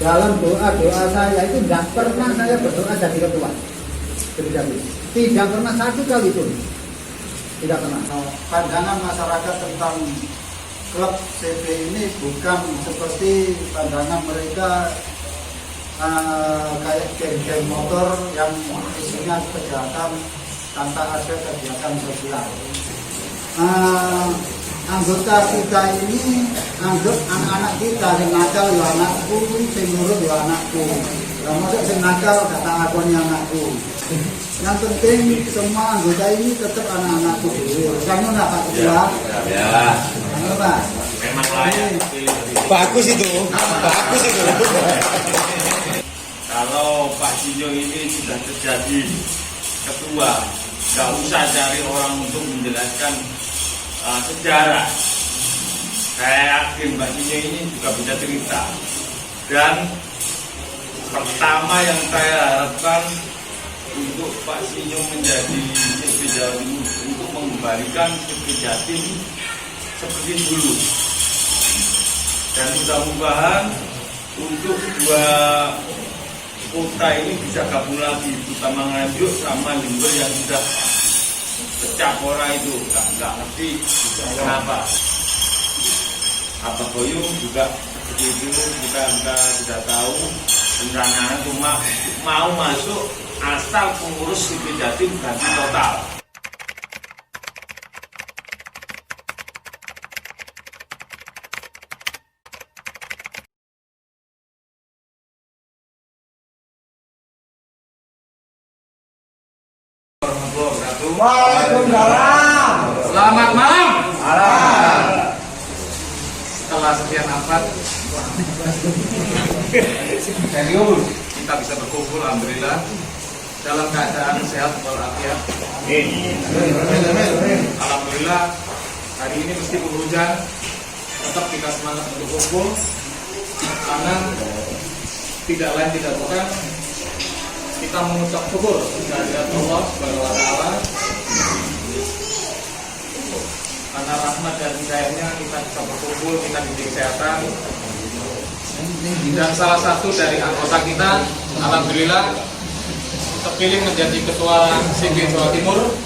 dalam doa saya itu tidak pernah saya berdoa jadi ketua. Tidak pernah satu kali pun. Tidak pernah. Pandangan masyarakat tentang klub CP ini bukan seperti pandangan mereka kayak geng-geng motor yang isinya kejahatan tanpa ada kegiatan sosial. Anggota kita ini anggap anak-anak kita yang nakal ya anakku, yang nurut ya anakku. Lah mosok sing nakal kata akoni anakku. Yang penting semua anggota ini tetap anak-anakku dulu. Kamu nak Pak Ketua? Ya. Kamu Pak? Memang layak. Bagus itu. Bagus itu. Kalau Pak Jinyo ini sudah terjadi ketua, nggak usah cari orang untuk menjelaskan sejarah. Saya yakin Pak Jinyo ini juga bisa cerita. Dan pertama yang saya harapkan untuk Pak Jinyo menjadi CP Jawa Timur untuk mengembalikan CP Jatim seperti dulu. Dan mudah-mudahan untuk dua kota ini bisa gabung lagi, terutama Nganjuk sama Jember yang sudah pecah pora itu, nggak ngerti kenapa. Apa Boyong juga seperti itu, kita sudah tahu rencananya cuma mau masuk asal pengurus CP Jatim ganti total. Waalaikumsalam. Selamat malam. Malam. Setelah sekian abad serius kita bisa berkumpul, alhamdulillah dalam keadaan sehat walafiat. Alhamdulillah hari ini meskipun hujan tetap kita semangat untuk kumpul karena tidak lain tidak bukan kita mengucap syukur kehadirat Allah Subhanahu wa taala karena rahmat dan hidayahnya kita bisa berkumpul, kita diberi kesehatan. Dan salah satu dari anggota kita alhamdulillah terpilih menjadi ketua CP Jawa Timur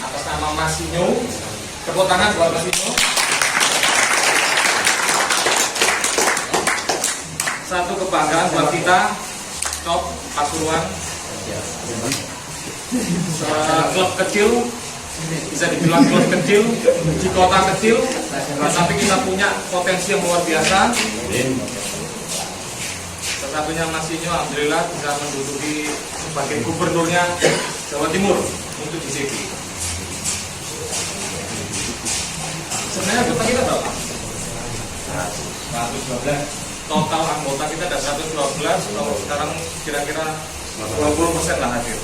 atas nama Mas Sinyo. Tepuk tangan buat Mas Sinyo. Satu kebanggaan buat kita, top Pasuruan, klub kecil, bisa dibilang klub kecil di kota kecil, tapi kita punya potensi yang luar biasa. Salah satunya Mas Sinyo alhamdulillah bisa menduduki sebagai gubernurnya Jawa Timur untuk di sini. Sebenarnya anggota kita berapa? 112. Total anggota kita ada 112, kalau sekarang kira-kira 20% lah hadir.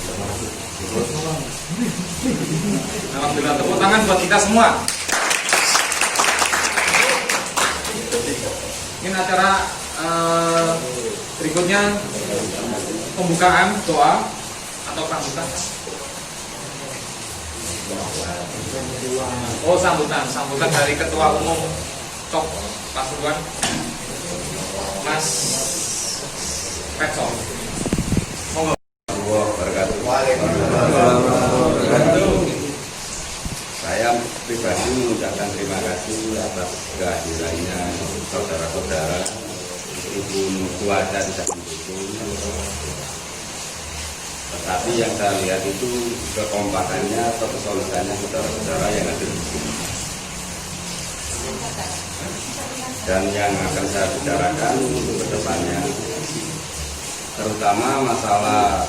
Alhamdulillah, tepuk tangan buat kita semua. Ini acara berikutnya pembukaan doa atau sambutan. Oh sambutan dari Ketua Umum Top Pasuruan Mas Petso. Monggo. Saya pribadi mengucapkan terima kasih atas kehadirannya saudara-saudara, meskipun cuaca tidak mendukung, tetapi yang saya lihat itu kekompakannya atau kesolidannya saudara-saudara yang ada di sini. Dan yang akan saya bicarakan untuk kedepannya, terutama masalah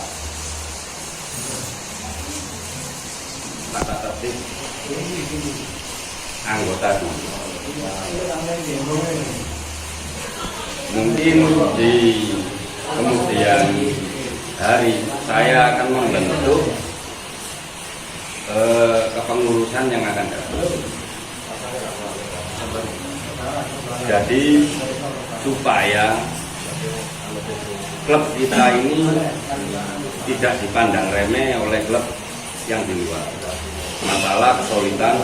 tata tertib anggota dulu. Mungkin di kemudian hari saya akan membentuk kepengurusan yang akan datang. Jadi supaya klub kita ini tidak dipandang remeh oleh klub yang di luar. Masalah kesulitan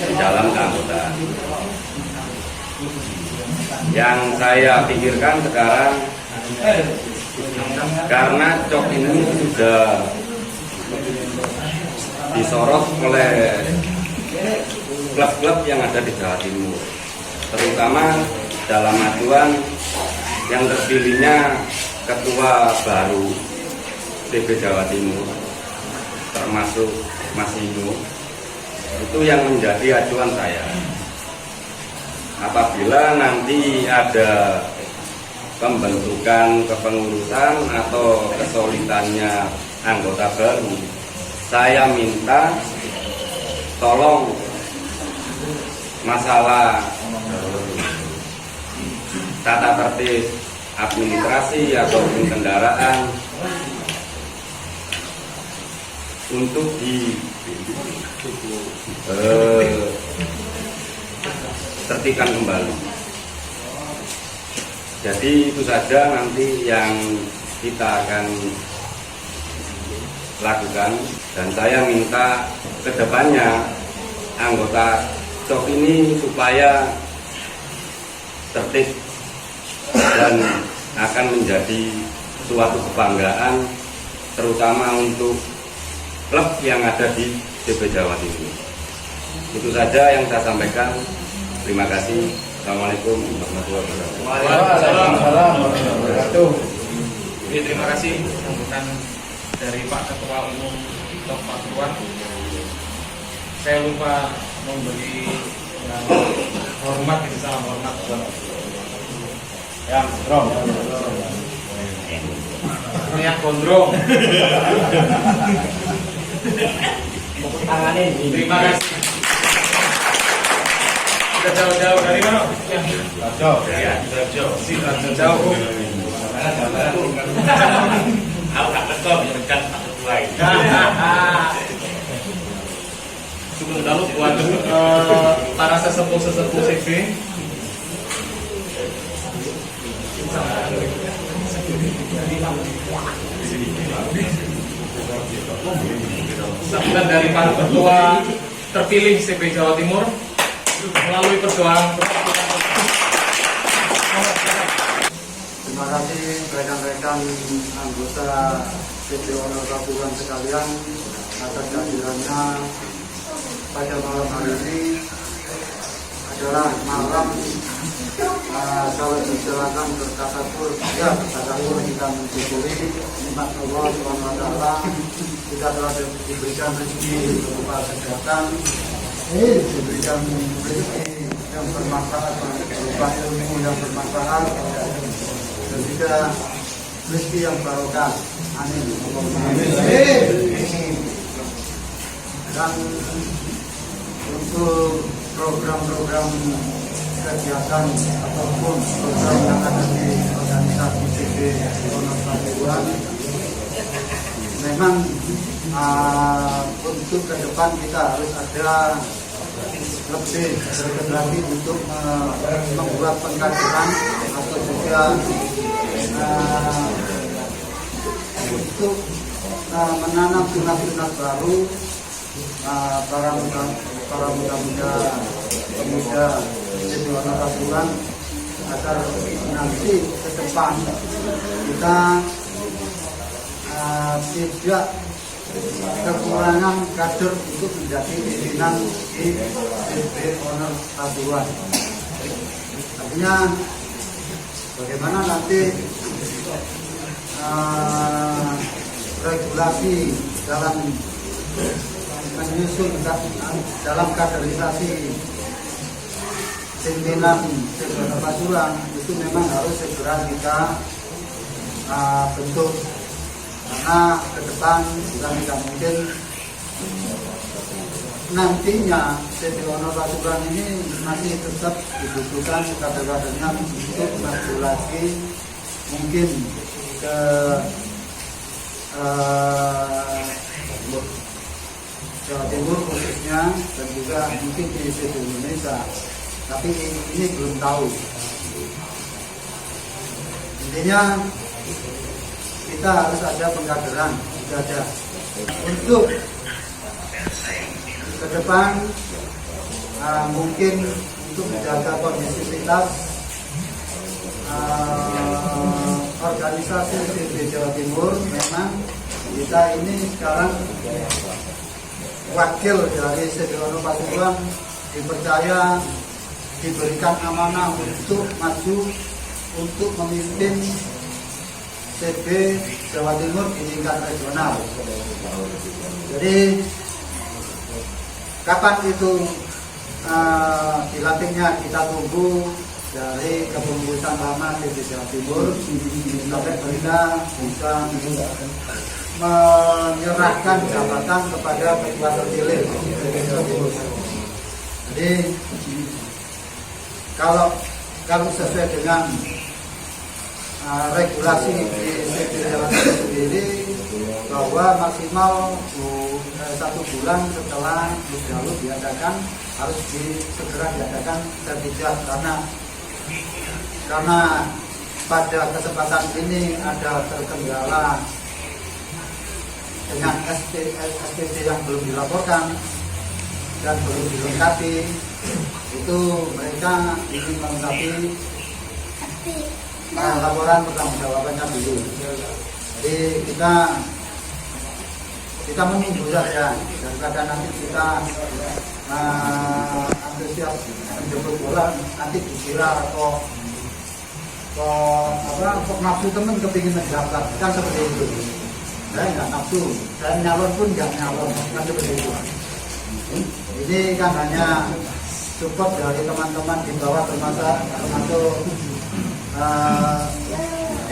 di dalam keanggotaan. Yang saya pikirkan sekarang, karena cok ini sudah disorot oleh klub-klub yang ada di Jawa Timur, terutama dalam acuan yang terpilihnya ketua baru TB Jawa Timur, termasuk Mas Inu, itu yang menjadi acuan saya. Apabila nanti ada pembentukan kepengurusan atau kesulitannya anggota baru, saya minta tolong masalah tata tertib administrasi ataupun kendaraan untuk tertibkan kembali. Jadi itu saja nanti yang kita akan lakukan, dan saya minta kedepannya anggota COK ini supaya tertib dan akan menjadi suatu kebanggaan terutama untuk klub yang ada di TB Jawa Timur. Itu saja yang saya sampaikan. Terima kasih. Assalamualaikum warahmatullahi wabarakatuh. Waalaikumsalam warahmatullahi wabarakatuh. Oke, terima kasih sambutan dari Pak Ketua Umum Top Pak Ketua. Saya lupa memberi hormat, salam hormat buat Yang strong. yang gondrong. Tangannya ini. Terima kasih. Sudah jauh-jauh dari mana? Cocok. Ya, jauh. Aku tak betul menyekat Pak Ketua ini. Cukup lalu buat para sesepuh-sesepuh CB. Sambutan dari para ketua terpilih CB Jawa Timur melalui perjuangan. Terima kasih rekan-rekan anggota CB Honor Kabupaten sekalian atas kehadirannya pada malam hari ini. Adalah malam kalau disilakan bertasakur, ya bertasakur kita mensyukuri nikmat Allah SWT. Kita telah diberikan rezeki berupa kesehatan, diberikan rezeki yang bermanfaat berupa ilmu yang bermanfaat, dan juga rezeki yang barokah. Amin. Dan untuk program-program kegiatan ataupun program yang ada di organisasi CB Honor Pasuruan, memang untuk ke depan kita harus ada lebih greget lagi untuk membuat pengkajian atau juga untuk menanam tunas-tunas baru para muda-muda pemuda CB Honor Pasuruan, agar nanti ke depan kita tidak kekurangan kader untuk menjadi pimpinan di CB Honor Pasuruan. Artinya bagaimana nanti regulasi dalam menyusun dalam kaderisasi pimpinan CB Honor Pasuruan itu memang harus segera kita bentuk, karena ke depan kita tidak mungkin nantinya CB Honor Pasuruan ini masih tetap dibutuhkan kader-kadernya untuk maju lagi mungkin ke Jawa Timur khususnya, dan juga mungkin di seluruh Indonesia, tapi ini belum tahu. Intinya kita harus ada pengkaderan, juga ada untuk ke depan, mungkin untuk menjaga kondisivitas organisasi CB Jawa Timur, memang kita ini sekarang wakil dari Sediono Pasuruan dipercaya, diberikan amanah untuk maju untuk memimpin CB Jawa Timur di tingkat regional. Jadi kapan itu dilantiknya, kita tunggu dari kepengurusan lama CB Jawa Timur sampai kita bisa menyerahkan jabatan kepada ketua terpilih CB Jawa Timur. Jadi kalau sesuai dengan regulasi di CB Jawa Timur sendiri, bahwa maksimal 1 bulan setelah lalu diadakan harus segera diadakan sertijab, karena pada kesempatan ini ada terkendala dengan SPT yang belum dilaporkan dan belum dilengkapi. Itu mereka ingin melengkapi laporan pertanggungjawabannya dulu. Jadi kita menunggu saja, daripada nanti kita antusias menjemput bola, nanti dikira kok nafsu temen kepingin mendaftar, kan seperti itu. Saya nggak nafsu, saya nyalon pun nggak nyalon, kan seperti itu. Ini kan hanya support dari teman-teman di bawah, termasuk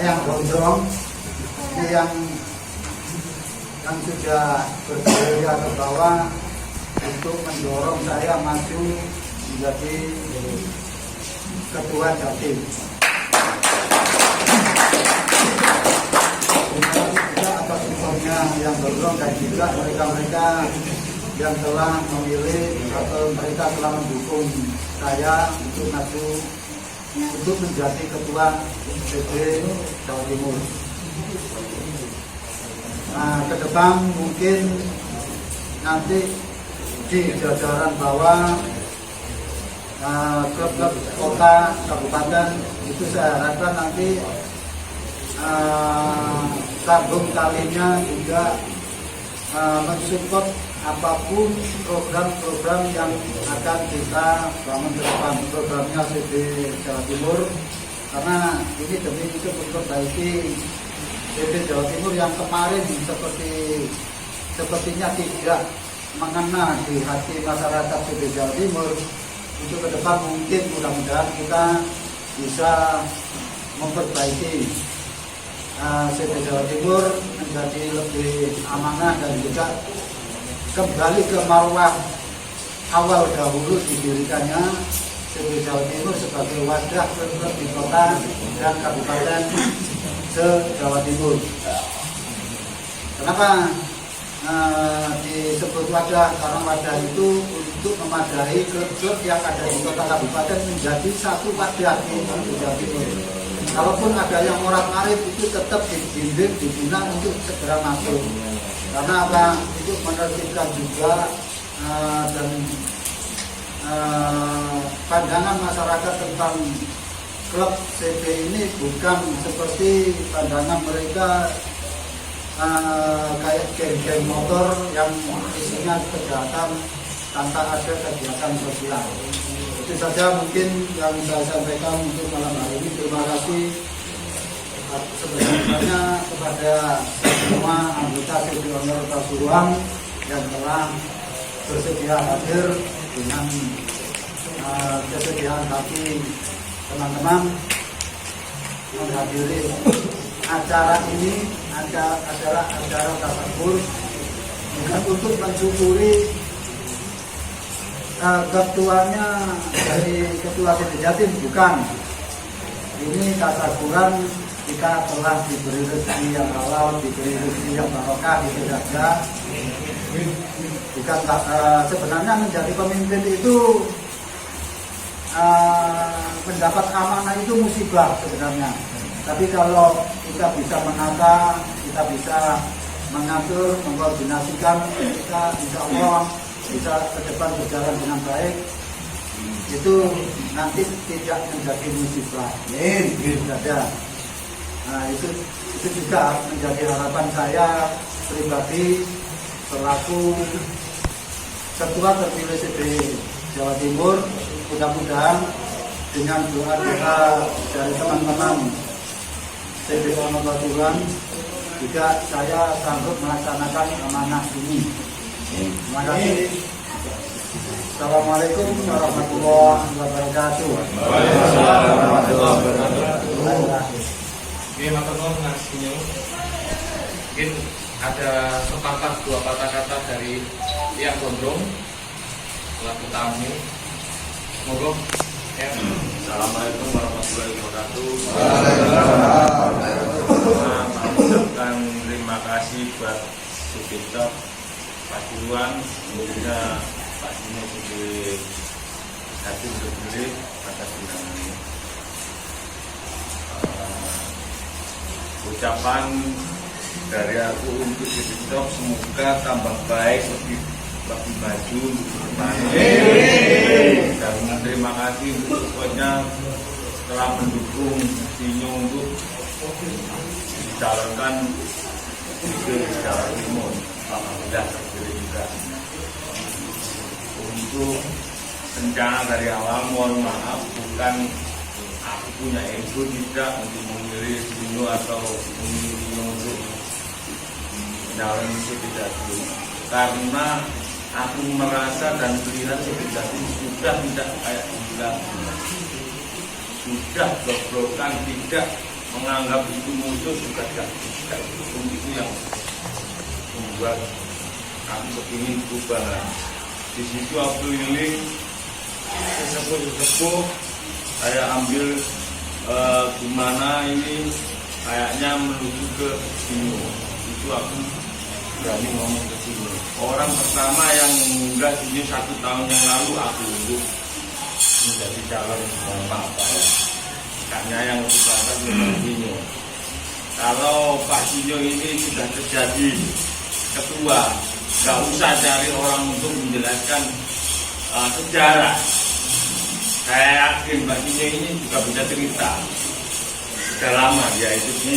yang gondrong, ini yang sudah berjaya ke bawah untuk mendorong saya maju menjadi ketua Jatim. Terima kasih juga atas supportnya yang gondrong, dan juga mereka-mereka yang telah memilih atau mereka telah mendukung saya untuk maju untuk menjadi ketua CB Jawa Timur. Nah, ke depan mungkin nanti di jajaran bawah, klub-klub kota, kabupaten, itu saya harapkan nanti tabung kalinya juga mensupport apapun program-program yang akan kita bangun ke depan, programnya CB Jawa Timur, karena ini demi untuk memperbaiki CB Jawa Timur yang kemarin sepertinya tidak mengena di hati masyarakat CB Jawa Timur. Untuk ke depan mungkin mudah-mudahan kita bisa memperbaiki CB Jawa Timur menjadi lebih amanah dan juga kembali ke marwah awal dahulu didirikannya CB Jawa Timur sebagai wadah klub di kota dan kabupaten se-Jawa Timur. Kenapa disebut wadah? Karena wadah itu untuk memadai klub-klub yang ada di kota kabupaten menjadi satu wadah di Jawa Timur. Kalaupun ada yang morat-marit itu tetap dibimbing, dibina untuk segera masuk. Karena apa? Itu menertibkan juga dan pandangan masyarakat tentang klub CB ini bukan seperti pandangan mereka kayak geng-geng motor yang isinya kejahatan tanpa ada kegiatan sosial. Itu saja mungkin yang saya sampaikan untuk malam hari ini. Terima kasih sebesar-besarnya kepada semua anggota Sediono Pasuruan yang telah bersedia hadir dengan kesediaan hati teman-teman menghadiri acara ini, acara tasakur, bukan untuk mensyukuri ketuanya dari ketua CB Jatim, bukan. Ini tasakuran kita telah diberi rezeki yang halal, diberi rezeki yang barokah, itu saja. Bukan sebenarnya menjadi pemimpin itu mendapat amanah itu musibah sebenarnya. Tapi kalau kita bisa menata, kita bisa mengatur, mengkoordinasikan, kita insya Allah bisa ke depan berjalan dengan baik. itu nanti tidak menjadi musibah. Saja. Nah itu juga menjadi harapan saya pribadi selaku ketua terpilih CPI Jawa Timur. Mudah-mudahan dengan doa-doa dari teman-teman CPI Paturuan juga saya sanggup melaksanakan amanah ini. Terima kasih. Assalamualaikum warahmatullahi wabarakatuh. Waalaikumsalam warahmatullahi wabarakatuh. Oke, matur nuwun Mas Inyo. Mungkin ada sepatah dua patah kata dari pihak Gondrong selaku tamu. Monggo. Ya. Assalamualaikum warahmatullahi wabarakatuh. Mengucapkan terima kasih buat Supitop Pasuruan, semoga Pak Dino sebagai satu terpilih atas undangannya. Ucapan dari aku untuk Supitop semoga tambah baik, lebih maju untuk depan. Dan terima kasih untuk pokoknya telah mendukung Dino untuk dicalonkan di Jawa Timur. Alhamdulillah terpilih juga. Untuk rencana dari awal, mohon maaf, bukan aku punya ego tidak untuk memilih Dino atau memilih Dino untuk calon itu tidak dulu, karena aku merasa dan melihat sudah tidak kayak bilang, sudah blok-blokan, tidak menganggap itu musuh, juga tidak itu yang membuat aku ingin perubahan. Di situ aku keliling sesepuh saya ambil gimana ini kayaknya menuju ke sini. Itu aku berani ngomong ke sini. Orang pertama yang mengunggah sini 1 tahun yang lalu aku untuk menjadi calon Pak ya. Karena yang lebih banyak dengan Dino. Kalau Pak Dino ini sudah terjadi ketua, nggak usah cari orang untuk menjelaskan sejarah. Saya yakin Pak Dino ini juga bisa cerita. Sudah lama dia itu di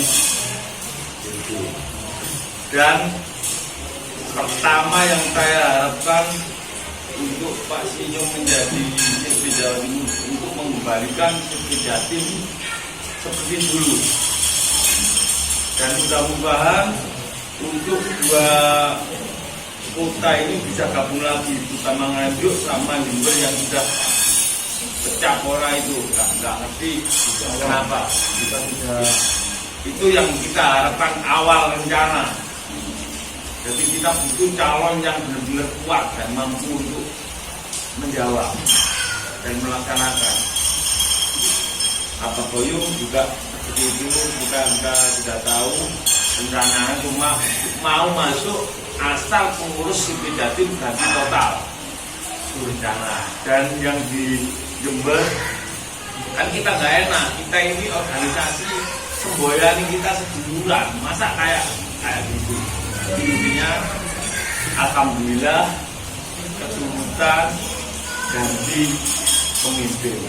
dan pertama yang saya harapkan untuk Pak Sinyo menjadi CP Jawa Timur untuk mengembalikan CP Jatim seperti dulu, dan mudah-mudahan untuk 2 kota ini bisa gabung lagi, terutama Nganjuk sama Jember yang sudah pecah pora itu nggak ngerti kenapa. Itu yang kita harapkan awal rencana. Jadi kita butuh calon yang benar-benar kuat dan mampu untuk menjawab dan melaksanakan. Apa Boyong juga seperti itu, kita sudah tahu rencananya, cuma mau masuk asal pengurus CP Jatim ganti total itu rencana. Dan yang di Jember kan kita nggak enak, kita ini organisasi semboyan kita seduluran, masa kayak gitu. Intinya alhamdulillah keturutan ganti pemimpin,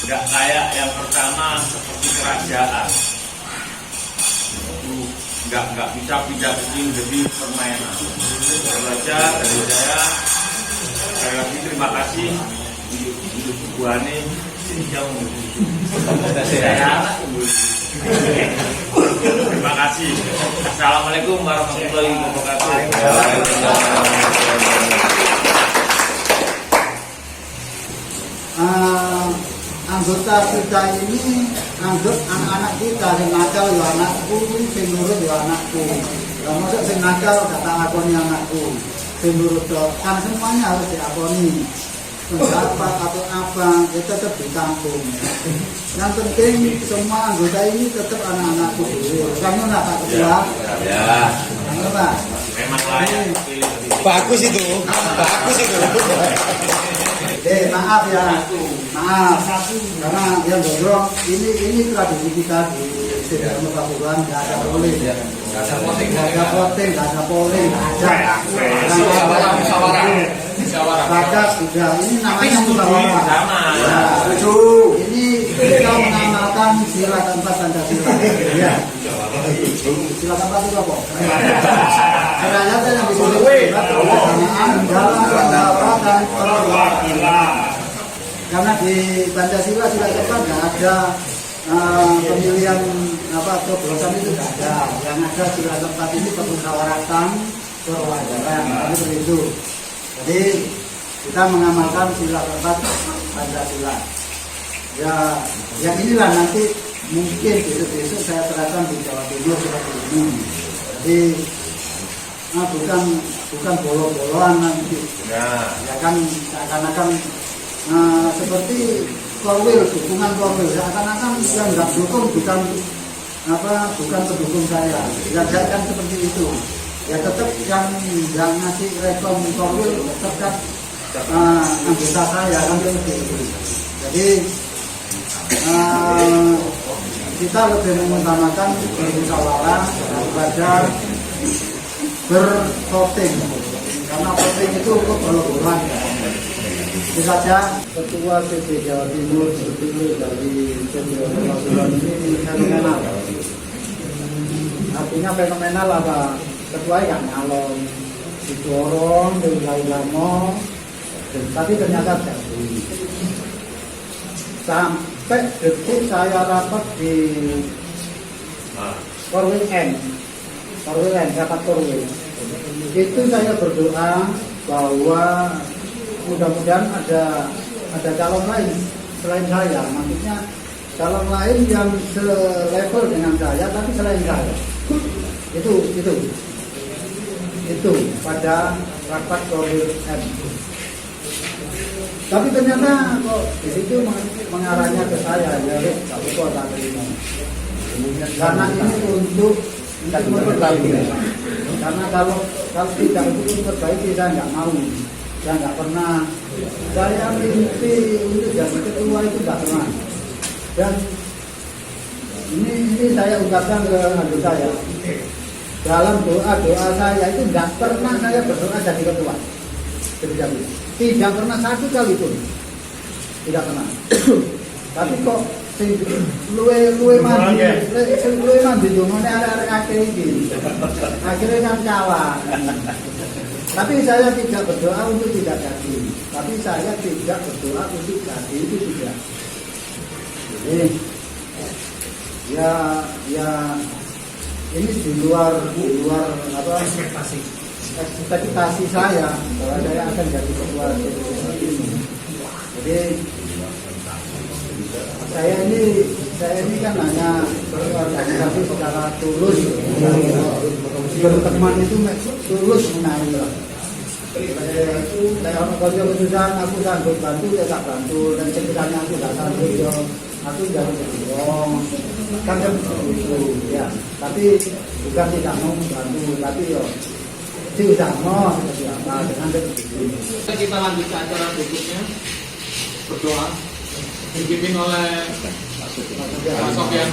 nggak kayak yang pertama seperti kerajaan itu nggak bisa pindah begini jadi permainan. Baca dari saya sekali lagi terima kasih untuk buahnya jauh terima kasih. Assalamualaikum warahmatullahi wabarakatuh. Anggota kita ini anggap anak-anak kita yang nakal ya anakku, yang nurut ya anakku. Kalau masuk yang nakal kata akoni anakku, yang nurut kan semuanya harus diakoni. Pendapat atau apa ya tetap ditampung. Yang penting semua anggota ini tetap anak-anakku dulu. Kamu nak Pak Ketua? Ya. Kamu Pak? Memang layak. Bagus itu. Bagus itu. Maaf ya, maaf. Karena yang Gondrong ini tradisi kita di Sidang Paturuan, nggak ada polling, nggak ada voting, nggak ada polling, nggak ada. Musyawarah. Bagas sudah ini namanya musyawarah. sila keempat Pancasila. Ya. Sila keempat itu apa? Ternyata yang disebut kebersamaan dalam beberapa dan perwakilan. Karena di Pancasila sila keempat nggak ada pemilihan coblosan itu nggak ada. Yang ada sila keempat ini permusyawaratan perwakilan. Seperti itu. Jadi kita mengamalkan sila keempat Pancasila. Ya, yang inilah nanti mungkin besok-besok saya terapkan di Jawa Timur seperti ini. Jadi bukan bolo-boloan nanti. Ya kan seakan-akan seperti korwil, dukungan korwil. Seakan-akan yang nggak dukung bukan pendukung saya. Ya kan seperti itu. Ya tetap yang ngasih rekom korwil tetap anggota saya kan seperti itu. Jadi kita lebih mengutamakan bermusyawarah daripada bervoting, karena voting itu untuk bolo-boloan. Itu saja. Ketua PP Jawa Timur seperti dari Jawa ini fenomenal. Artinya fenomenal apa? Ketua yang nyalon didorong dari lama, tapi ternyata jadi. Sampai detik saya rapat di Korwil N, rapat Korwil. Itu saya berdoa bahwa mudah-mudahan ada calon lain selain saya, maksudnya calon lain yang selevel dengan saya, tapi selain saya. Itu pada rapat Korwil N. Tapi ternyata kok di situ mengarahnya ke saya, ya tapi kok tak terima. Karena ini untuk memperbaiki. Karena kalau tidak untuk memperbaiki saya nggak mau, saya nggak pernah. Saya mimpi untuk jadi ketua itu nggak pernah. Dan ini saya ungkapkan ke anggota saya. Dalam doa saya itu nggak pernah saya berdoa jadi ketua. Tidak pernah satu kali pun, tidak pernah. Tapi kok luwe mandi dongone arek akhir ini, akhirnya kan kalah. Tapi saya tidak berdoa untuk tidak jadi. Tapi saya tidak berdoa untuk jadi, itu tidak. Jadi ya ini di luar ekspektasi saya bahwa saya akan jadi ketua ini. Jadi saya ini kan hanya berorganisasi secara tulus, berteman itu tulus menang. Saya orang kerja kesusahan, aku sanggup bantu, ya tak bantu, dan sekiranya aku tak sanggup, ya aku jangan berjuang. Kan begitu, ya. Tapi bukan tidak mau membantu, tapi ya tidak mau dengan begitu. Kita lanjut ke acara berikutnya, berdoa dipimpin oleh Pak Sofyan.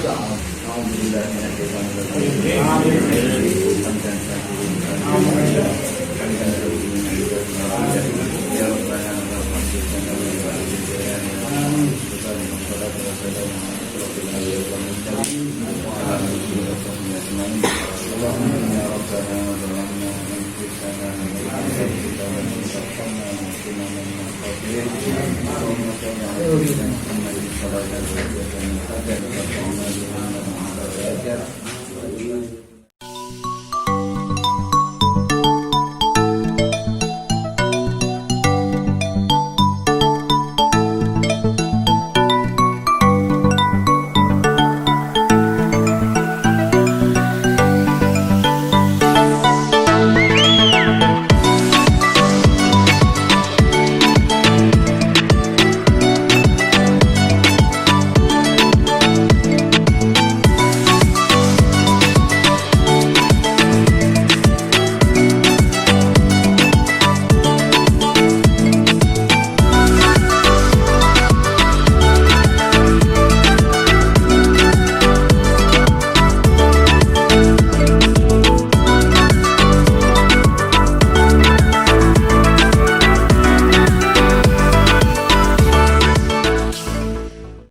Amin.